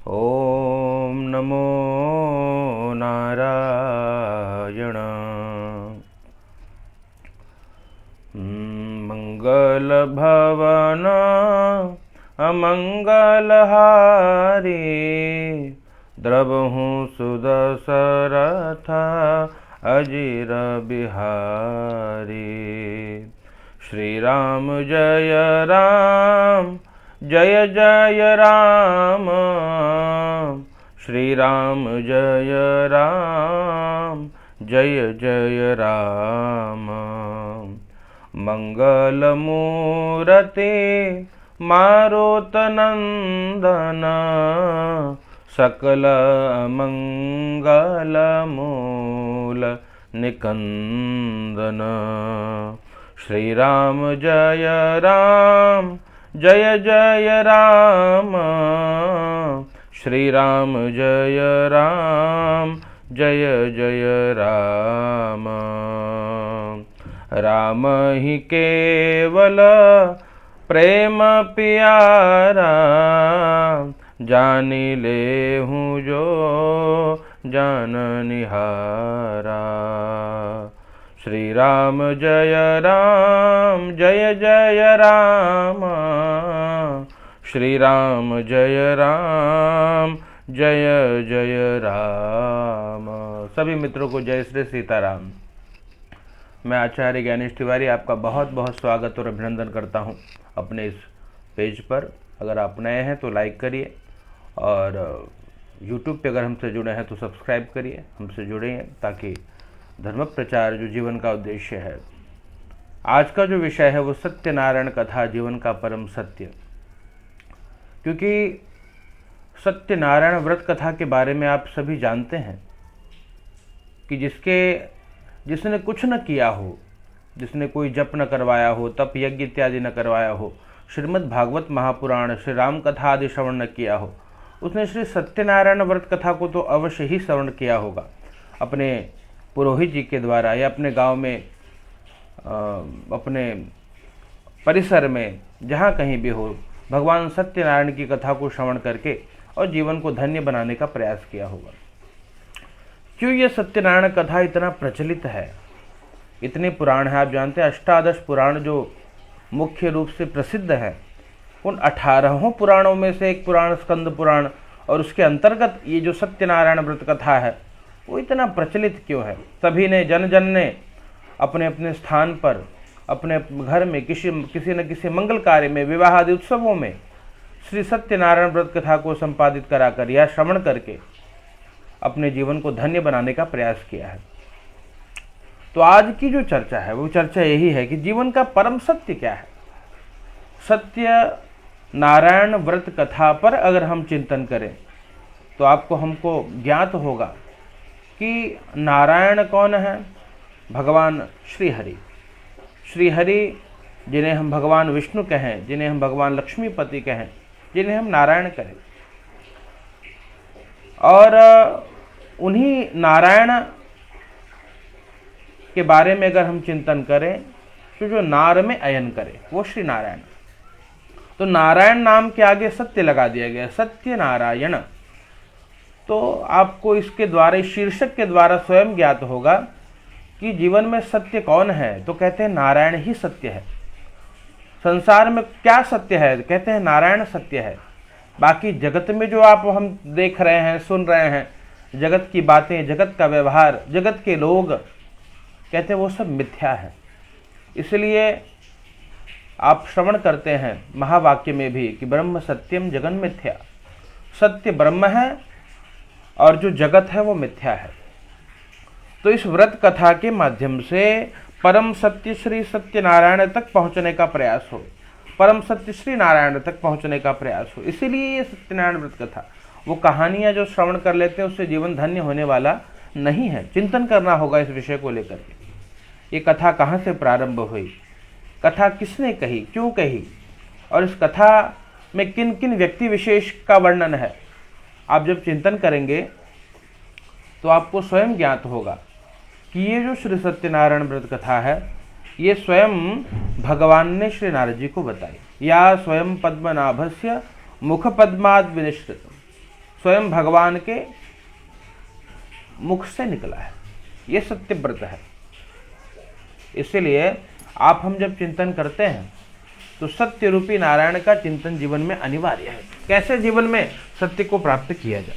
ॐ नमो नारायण। मंगलभवन अमंगलहारी, द्रवहु सुदशरथ अजिर बिहारी। श्री राम जय राम, जय जय राम। श्री राम जय राम, जय जय राम। मंगल मूर्ति मारुतनंदन, सकल मंगल मूल निकंदन। श्री राम जय राम, जय जय राम। श्री राम जय राम, जय जय राम। राम ही केवल प्रेम प्यारा, जानी लेहूँ जो जान निहारा। श्री राम जय राम, जय जय राम। श्री राम जय राम, जय जय राम। सभी मित्रों को जय श्री सीताराम। मैं आचार्य ज्ञानेश तिवारी आपका बहुत बहुत स्वागत और अभिनंदन करता हूं अपने इस पेज पर। अगर आप नए हैं तो लाइक करिए और यूट्यूब पे अगर हमसे जुड़े हैं तो सब्सक्राइब करिए, हमसे जुड़े हैं ताकि धर्म प्रचार जो जीवन का उद्देश्य है। आज का जो विषय है वो सत्यनारायण कथा, जीवन का परम सत्य। क्योंकि सत्यनारायण व्रत कथा के बारे में आप सभी जानते हैं कि जिसने कुछ न किया हो, जिसने कोई जप न करवाया हो, तप यज्ञ इत्यादि न करवाया हो, श्रीमद् भागवत महापुराण, श्री राम कथा आदि श्रवण न किया हो, उसने श्री सत्यनारायण व्रत कथा को तो अवश्य ही श्रवण किया होगा अपने पुरोहित जी के द्वारा, या अपने गांव में अपने परिसर में जहाँ कहीं भी हो, भगवान सत्यनारायण की कथा को श्रवण करके और जीवन को धन्य बनाने का प्रयास किया होगा। क्यों ये सत्यनारायण कथा इतना प्रचलित है, इतने पुराण हैं। आप जानते हैं अष्टादश पुराण जो मुख्य रूप से प्रसिद्ध हैं, उन 18 पुराणों में से एक पुराण स्कंद पुराण, और उसके अंतर्गत ये जो सत्यनारायण व्रत कथा है वो इतना प्रचलित क्यों है। सभी ने जन जन ने अपने अपने स्थान पर, अपने घर में किसी न किसी मंगल कार्य में, विवाह आदि उत्सवों में श्री सत्यनारायण व्रत कथा को संपादित कराकर या श्रवण करके अपने जीवन को धन्य बनाने का प्रयास किया है। तो आज की जो चर्चा है वो चर्चा यही है कि जीवन का परम सत्य क्या है। सत्य नारायण व्रत कथा पर अगर हम चिंतन करें तो हमको ज्ञात होगा कि नारायण कौन है। भगवान श्रीहरि, श्रीहरि जिन्हें हम भगवान विष्णु कहें, जिन्हें हम भगवान लक्ष्मीपति कहें, जिन्हें हम नारायण कहें, और उन्हीं नारायण के बारे में अगर हम चिंतन करें तो जो नार में अयन करे वो श्री नारायण। तो नारायण नाम के आगे सत्य लगा दिया गया, सत्य नारायण। तो आपको इसके द्वारा, इस शीर्षक के द्वारा स्वयं ज्ञात होगा कि जीवन में सत्य कौन है। तो कहते हैं नारायण ही सत्य है। संसार में क्या सत्य है, कहते हैं नारायण सत्य है। बाकी जगत में जो आप हम देख रहे हैं, सुन रहे हैं, जगत की बातें, जगत का व्यवहार, जगत के लोग, कहते हैं वो सब मिथ्या है। इसलिए आप श्रवण करते हैं महावाक्य में भी कि ब्रह्म सत्यम जगन मिथ्या, सत्य ब्रह्म है और जो जगत है वो मिथ्या है। तो इस व्रत कथा के माध्यम से परम सत्य श्री सत्यनारायण तक पहुंचने का प्रयास हो, परम सत्य श्री नारायण तक पहुंचने का प्रयास हो। इसीलिए ये सत्यनारायण व्रत कथा, वो कहानियां जो श्रवण कर लेते हैं उससे जीवन धन्य होने वाला नहीं है। चिंतन करना होगा इस विषय को लेकर के। ये कथा कहाँ से प्रारंभ हुई, कथा किसने कही, क्यों कही, और इस कथा में किन किन व्यक्ति विशेष का वर्णन है। आप जब चिंतन करेंगे तो आपको स्वयं ज्ञात होगा कि ये जो श्री सत्यनारायण व्रत कथा है ये स्वयं भगवान ने श्री नारद जी को बताई। या स्वयं पद्मनाभस्य मुख पद्माद विनिश्रित, स्वयं भगवान के मुख से निकला है। ये सत्य व्रत है। इसीलिए आप हम जब चिंतन करते हैं तो सत्य रूपी नारायण का चिंतन जीवन में अनिवार्य है। कैसे जीवन में सत्य को प्राप्त किया जाए,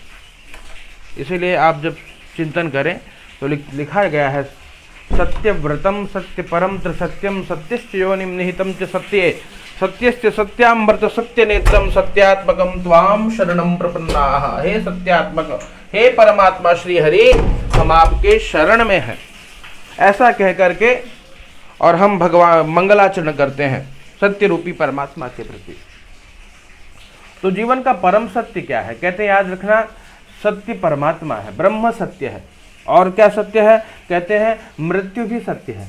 इसीलिए आप जब चिंतन करें तो लिखा गया है सत्य व्रतम सत्य परम त्रिसत्यम सत्यश्च योनिम निहितम च सत्ये सत्यस्य सत्यामृत सत्य नेत्रम सत्यात्मकम त्वाम शरणम प्रपन्नाः। हे सत्यात्मक, हे परमात्मा श्री हरि, हम आपके शरण में हैं, ऐसा कह करके और हम भगवान मंगलाचरण करते हैं सत्य रूपी परमात्मा के प्रति। तो जीवन का परम सत्य क्या है? कहते हैं याद रखना, सत्य परमात्मा है, ब्रह्म सत्य है। और क्या सत्य है? कहते हैं मृत्यु भी सत्य है।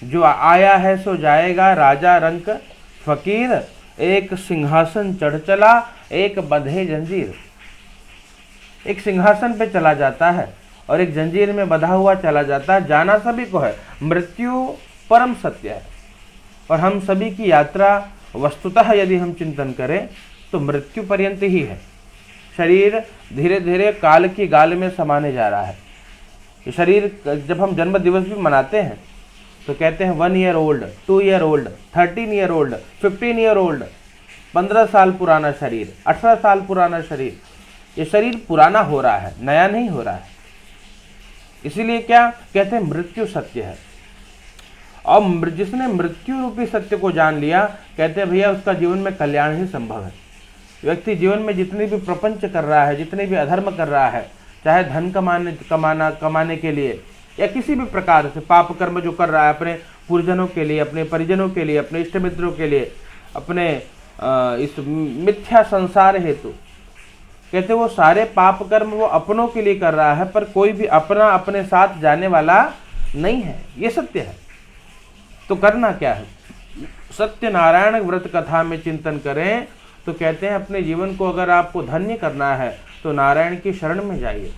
जो आया है सो जाएगा, राजा रंक फकीर, एक सिंहासन चढ़ चला, एक बंधे जंजीर। एक सिंहासन पे चला जाता है और एक जंजीर में बंधा हुआ चला जाता है। जाना सभी को है, मृत्यु परम सत्य है। और हम सभी की यात्रा वस्तुतः यदि हम चिंतन करें तो मृत्यु पर्यंत ही है। शरीर धीरे धीरे काल की गाल में समाने जा रहा है। ये शरीर, जब हम जन्म दिवस भी मनाते हैं तो कहते हैं 1 year old, 2 year old, 13 year old, 15 year old, 15 साल पुराना शरीर, 18 साल पुराना शरीर। ये शरीर पुराना हो रहा है, नया नहीं हो रहा है। इसीलिए क्या कहते हैं, मृत्यु सत्य है। और जिसने मृत्यु रूपी सत्य को जान लिया, कहते हैं भैया उसका जीवन में कल्याण ही संभव है। व्यक्ति जीवन में जितनी भी प्रपंच कर रहा है, जितने भी अधर्म कर रहा है, चाहे धन कमाने के लिए या किसी भी प्रकार से पाप कर्म जो कर रहा है, अपने पूर्वजनों के लिए, अपने परिजनों के लिए, अपने इष्ट मित्रों के लिए, अपने इस मिथ्या संसार हेतु, कहते वो सारे पाप कर्म वो अपनों के लिए कर रहा है, पर कोई भी अपना अपने साथ जाने वाला नहीं है। ये सत्य है। तो करना क्या है? सत्यनारायण व्रत कथा में चिंतन करें तो कहते हैं अपने जीवन को अगर आपको धन्य करना है तो नारायण की शरण में जाइए,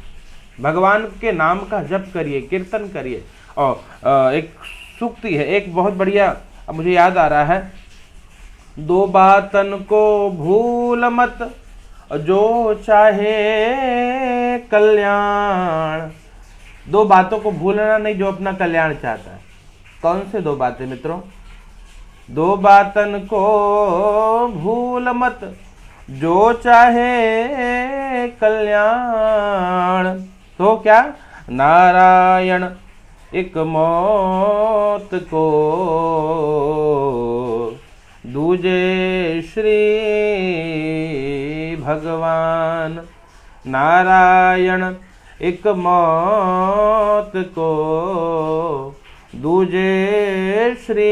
भगवान के नाम का जप करिए, कीर्तन करिए। और एक सूक्ति है, एक बहुत बढ़िया, अब मुझे याद आ रहा है, 2 बातन को भूल मत जो चाहे कल्याण। 2 बातों को भूलना नहीं जो अपना कल्याण चाहता है। कौन से 2 बातें मित्रों? 2 बातन को भूल मत जो चाहे कल्याण। तो क्या? नारायण एक मौत को, दूजे श्री भगवान। नारायण एक मौत को, दूजे श्री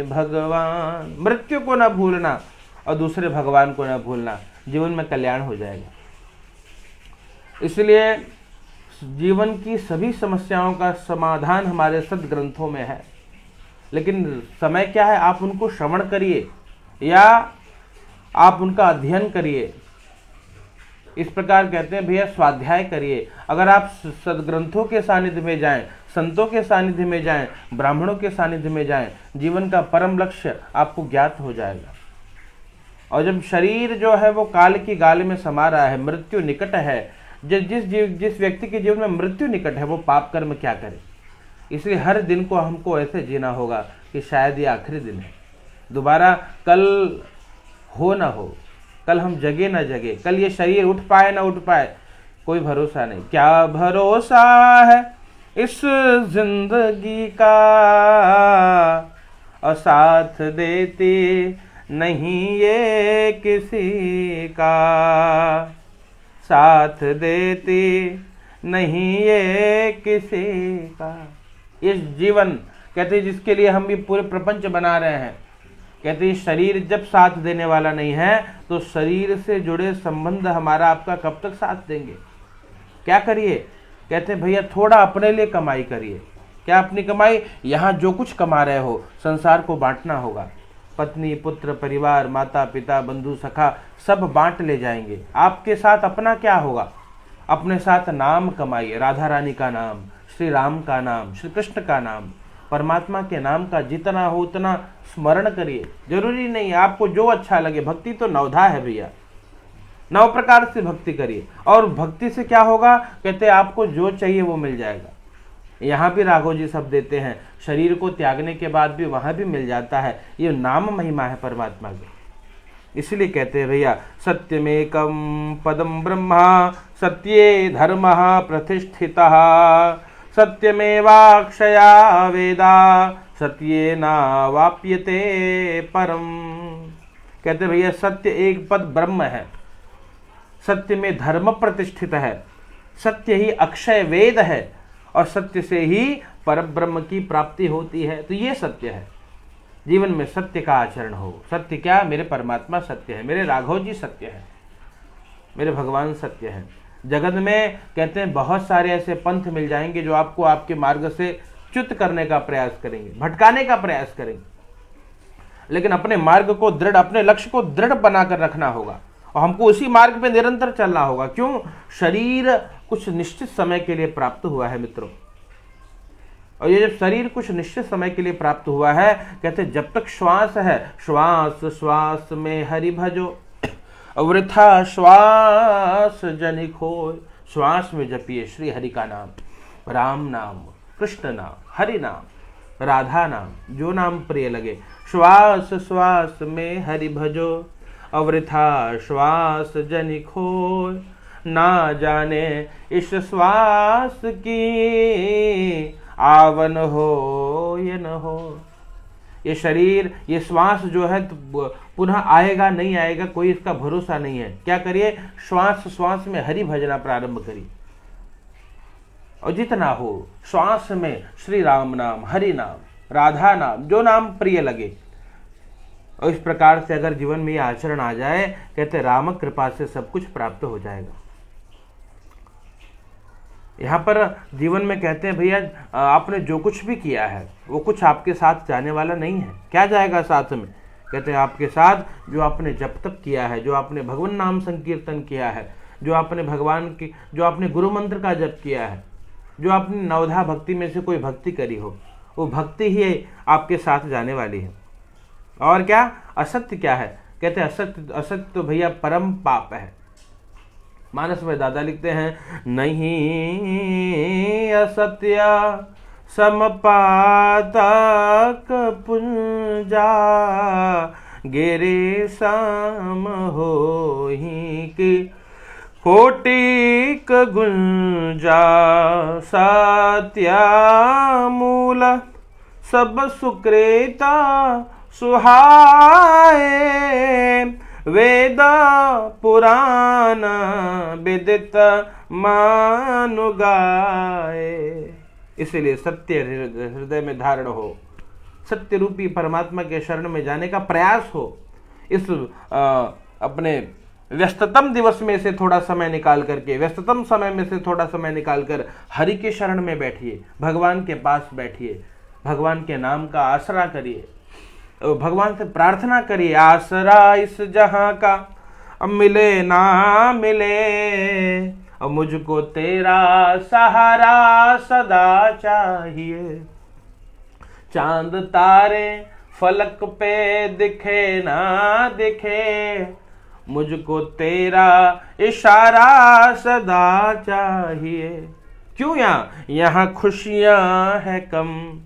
भगवान। मृत्यु को ना भूलना और दूसरे भगवान को ना भूलना, जीवन में कल्याण हो जाएगा। इसलिए जीवन की सभी समस्याओं का समाधान हमारे सद्ग्रंथों में है। लेकिन समय क्या है? आप उनको श्रवण करिए या आप उनका अध्ययन करिए। इस प्रकार कहते हैं भैया स्वाध्याय करिए। अगर आप सद्ग्रंथों के सानिध्य में जाएं, संतों के सानिध्य में जाएं, ब्राह्मणों के सानिध्य में जाएं, जीवन का परम लक्ष्य आपको ज्ञात हो जाएगा। और जब शरीर जो है वो काल की गाल में समा रहा है, मृत्यु निकट है, जिस व्यक्ति के जीवन में मृत्यु निकट है वो पाप कर्म क्या करे। इसलिए हर दिन को हमको ऐसे जीना होगा कि शायद ये आखिरी दिन है, दोबारा कल हो ना हो, कल हम जगे ना जगे, कल ये शरीर उठ पाए ना उठ पाए, कोई भरोसा नहीं। क्या भरोसा है इस जिंदगी का, और साथ देती नहीं ये किसी का, साथ देती नहीं ये किसी का। इस जीवन कहते जिसके लिए हम भी पूरे प्रपंच बना रहे हैं, कहते शरीर जब साथ देने वाला नहीं है तो शरीर से जुड़े संबंध हमारा आपका कब तक साथ देंगे। क्या करिए? कहते भैया थोड़ा अपने लिए कमाई करिए। क्या अपनी कमाई? यहाँ जो कुछ कमा रहे हो संसार को बांटना होगा। पत्नी, पुत्र, परिवार, माता पिता, बंधु, सखा सब बांट ले जाएंगे। आपके साथ अपना क्या होगा? अपने साथ नाम कमाइए, राधा रानी का नाम, श्री राम का नाम, श्री कृष्ण का नाम, परमात्मा के नाम का जितना हो उतना स्मरण करिए। जरूरी नहीं आपको जो अच्छा लगे, भक्ति तो नवधा है भैया। नौ प्रकार से भक्ति करिए। और भक्ति से क्या होगा, कहते हैं आपको जो चाहिए वो मिल जाएगा। यहाँ भी राघव जी सब देते हैं, शरीर को त्यागने के बाद भी वहाँ भी मिल जाता है। ये नाम महिमा है परमात्मा की। इसलिए कहते हैं भैया, सत्यमेकम पदम ब्रह्मा सत्ये धर्मः प्रतिष्ठितः सत्यमेवाक्षया वेदा सत्येन वाप्यते परम। कहते हैं भैया सत्य एक पद ब्रह्म है, सत्य में धर्म प्रतिष्ठित है, सत्य ही अक्षय वेद है और सत्य से ही परब्रह्म की प्राप्ति होती है। तो ये सत्य है, जीवन में सत्य का आचरण हो। सत्य क्या, मेरे परमात्मा सत्य है, मेरे राघव जी सत्य है, मेरे भगवान सत्य है। जगत में कहते हैं बहुत सारे ऐसे पंथ मिल जाएंगे जो आपको आपके मार्ग से च्युत करने का प्रयास करेंगे, भटकाने का प्रयास करेंगे, लेकिन अपने मार्ग को दृढ़, अपने लक्ष्य को दृढ़ बनाकर रखना होगा और हमको उसी मार्ग पे निरंतर चलना होगा। क्यों, शरीर कुछ निश्चित समय के लिए प्राप्त हुआ है मित्रों, और ये जब शरीर कुछ निश्चित समय के लिए प्राप्त हुआ है, कहते जब तक श्वास है, श्वास श्वास में हरि भजो वृथा श्वास जनि खोय। श्वास में जपिए श्री हरि का नाम, राम नाम, कृष्ण नाम, हरि नाम, राधा नाम, जो नाम प्रिय लगे। श्वास श्वास में हरि भजो अवृथा श्वास जनि खोय। ना जाने इस श्वास की आवन हो या न हो। ये शरीर, ये श्वास जो है तो पुनः आएगा नहीं आएगा कोई इसका भरोसा नहीं है। क्या करिए, श्वास श्वास में हरि भजना प्रारंभ करिए और जितना हो श्वास में श्री राम नाम, हरि नाम, राधा नाम, जो नाम प्रिय लगे। और इस प्रकार से अगर जीवन में ये आचरण आ जाए, कहते राम कृपा से सब कुछ प्राप्त हो जाएगा। यहाँ पर जीवन में कहते हैं भैया आपने जो कुछ भी किया है वो कुछ आपके साथ जाने वाला नहीं है। क्या जाएगा साथ में, कहते हैं आपके साथ जो आपने जप तप किया है, जो आपने भगवान नाम संकीर्तन किया है, जो आपने भगवान की, जो आपने गुरु मंत्र का जप किया है, जो आपने नवधा भक्ति में से कोई भक्ति करी हो, वो भक्ति ही आपके साथ जाने वाली है। और क्या, असत्य क्या है, कहते हैं असत्य, असत्य तो भैया परम पाप है। मानस में दादा लिखते हैं, नहीं असत्य समपातक पुंजा गिरे सम होहि की कोटिक गुंजा। सत्या मूल सब सुकृता सुहाए वेद पुराण विदित मानु गाए। इसलिए सत्य हृदय में धारण हो, सत्य रूपी परमात्मा के शरण में जाने का प्रयास हो। इस अपने व्यस्ततम दिवस में से थोड़ा समय निकाल करके, व्यस्ततम समय में से थोड़ा समय निकाल कर हरि के शरण में बैठिए, भगवान के पास बैठिए, भगवान के नाम का आसरा करिए, भगवान से प्रार्थना करिए। आसरा इस जहां का अब मिले ना मिले, अब मुझको तेरा सहारा सदा चाहिए। चांद तारे फलक पे दिखे ना दिखे, मुझको तेरा इशारा सदा चाहिए। क्यों, यहाँ खुशियां है कम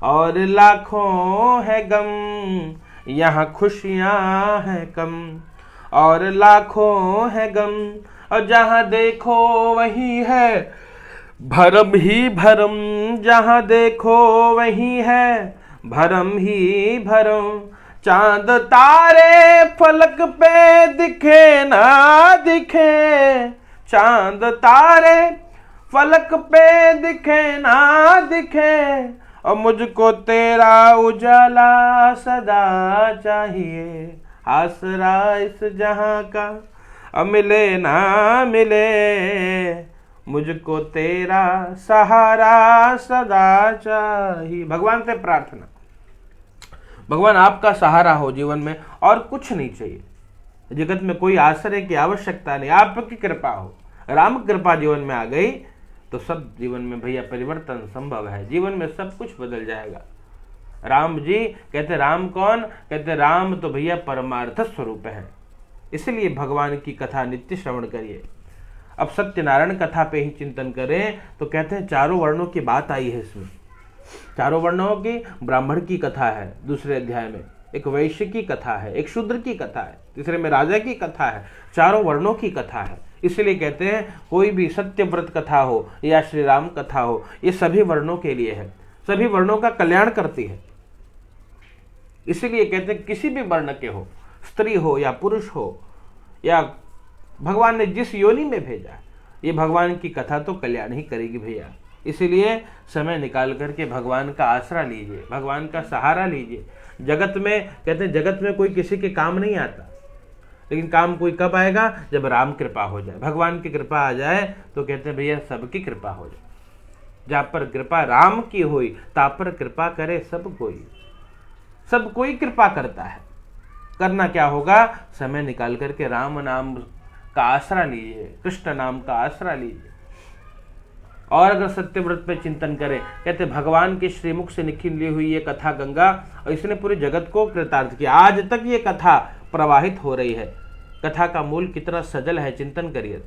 और लाखों है गम, यहाँ खुशियां है कम और लाखों है गम, और जहाँ देखो वही है भरम ही भरम, जहाँ देखो वही है भरम ही भरम। चांद तारे फलक पे दिखे ना दिखे, चांद तारे फलक पे दिखे ना दिखे, और मुझको तेरा उजाला सदा चाहिए। आसरा इस जहां का अब मिले ना मिले, मुझको तेरा सहारा सदा चाहिए। भगवान से प्रार्थना, भगवान आपका सहारा हो जीवन में, और कुछ नहीं चाहिए। जगत में कोई आश्रय की आवश्यकता नहीं, आपकी कृपा हो। राम कृपा जीवन में आ गई तो सब जीवन में भैया परिवर्तन संभव है, जीवन में सब कुछ बदल जाएगा। राम जी कहते, राम कौन, कहते राम तो भैया परमार्थ स्वरूप है। इसलिए भगवान की कथा नित्य श्रवण करिए। अब सत्यनारायण कथा पे ही चिंतन करें तो कहते हैं चारों वर्णों की बात आई है इसमें। चारों वर्णों की, ब्राह्मण की कथा है दूसरे अध्याय में, एक वैश्य की कथा है, एक शूद्र की कथा है, तीसरे में राजा की कथा है, चारों वर्णों की कथा है। इसलिए कहते हैं कोई भी सत्यव्रत कथा हो या श्री राम कथा हो, ये सभी वर्णों के लिए है, सभी वर्णों का कल्याण करती है। इसीलिए कहते हैं किसी भी वर्ण के हो, स्त्री हो या पुरुष हो, या भगवान ने जिस योनि में भेजा, ये भगवान की कथा तो कल्याण ही करेगी भैया। इसीलिए समय निकाल करके भगवान का आसरा लीजिए, भगवान का सहारा लीजिए। जगत में कहते हैं जगत में कोई किसी के काम नहीं आता, लेकिन काम कोई कब आएगा? जब राम कृपा हो जाए, भगवान की कृपा आ जाए तो कहते हैं भैया सबकी कृपा हो जाए। जहाँ पर कृपा राम की हुई ता पर कृपा करे सब कोई, सब कोई कृपा करता है। करना क्या होगा? समय निकाल करके राम नाम का आसरा लीजिए, कृष्ण नाम का आसरा लीजिए। और अगर सत्यव्रत पे चिंतन करें, कहते भगवान के श्रीमुख से निकली हुई ये कथा गंगा, और इसने पूरे जगत को कृतार्थ किया। आज तक ये कथा प्रवाहित हो रही है। कथा का मूल कितना सजल है, चिंतन करिए।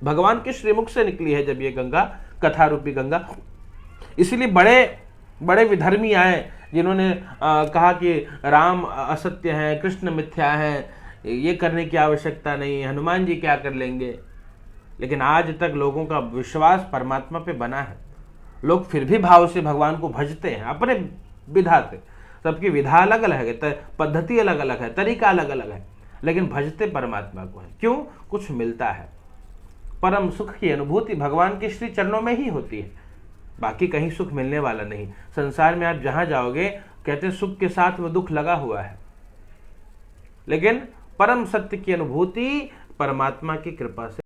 भगवान के श्रीमुख से निकली है जब ये गंगा, कथा रूपी गंगा। इसलिए बड़े बड़े विधर्मी आए जिन्होंने कहा कि राम असत्य है, कृष्ण मिथ्या है, ये करने की आवश्यकता नहीं, हनुमान जी क्या कर लेंगे। लेकिन आज तक लोगों का विश्वास परमात्मा पे बना है। लोग फिर भी भाव से भगवान को भजते हैं अपने विधा से। सबकी विधा अलग अलग है, पद्धति अलग अलग है, तरीका अलग अलग है, लेकिन भजते परमात्मा को है। क्यों? कुछ मिलता है। परम सुख की अनुभूति भगवान के श्री चरणों में ही होती है, बाकी कहीं सुख मिलने वाला नहीं। संसार में आप जहां जाओगे, कहते सुख के साथ में दुख लगा हुआ है, लेकिन परम सत्य की अनुभूति परमात्मा की कृपा से